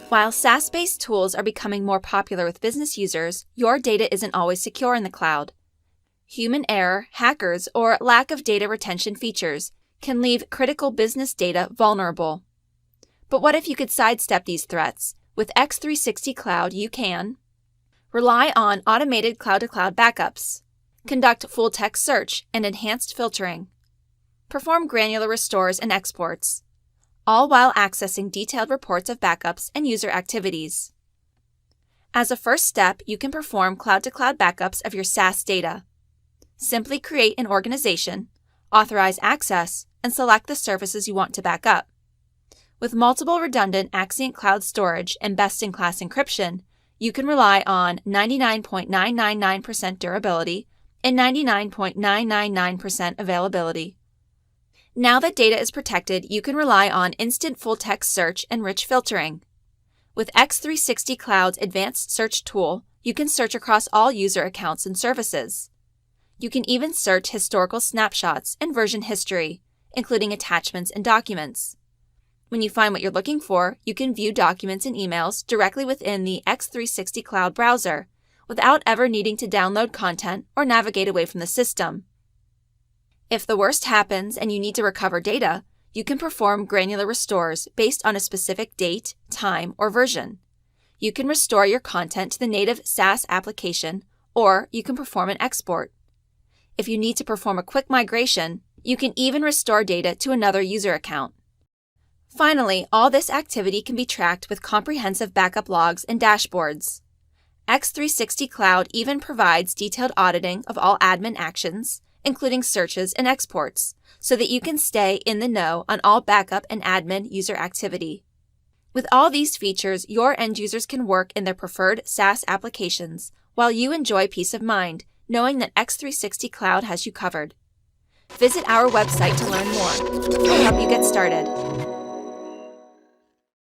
While SaaS-based tools are becoming more popular with business users, your data isn't always secure in the cloud. Human error, hackers, or lack of data retention features can leave critical business data vulnerable. But what if you could sidestep these threats? With x360Cloud, you can rely on automated cloud-to-cloud backups, conduct full-text search and enhanced filtering, perform granular restores and exports, all while accessing detailed reports of backups and user activities. As a first step, you can perform cloud-to-cloud backups of your SaaS data. Simply create an organization, authorize access, and select the services you want to back up. With multiple redundant Axient Cloud storage and best-in-class encryption, you can rely on 99.999% durability and 99.999% availability. Now that data is protected, you can rely on instant full-text search and rich filtering. With x360Cloud's advanced search tool, you can search across all user accounts and services. You can even search historical snapshots and version history, including attachments and documents. When you find what you're looking for, you can view documents and emails directly within the x360Cloud browser without ever needing to download content or navigate away from the system. If the worst happens and you need to recover data, you can perform granular restores based on a specific date, time, or version. You can restore your content to the native SaaS application, or you can perform an export. If you need to perform a quick migration, you can even restore data to another user account. Finally, all this activity can be tracked with comprehensive backup logs and dashboards. x360Cloud even provides detailed auditing of all admin actions, including searches and exports, so that you can stay in the know on all backup and admin user activity. With all these features, your end users can work in their preferred SaaS applications while you enjoy peace of mind, knowing that x360Cloud has you covered. Visit our website to learn more. We'll help you get started.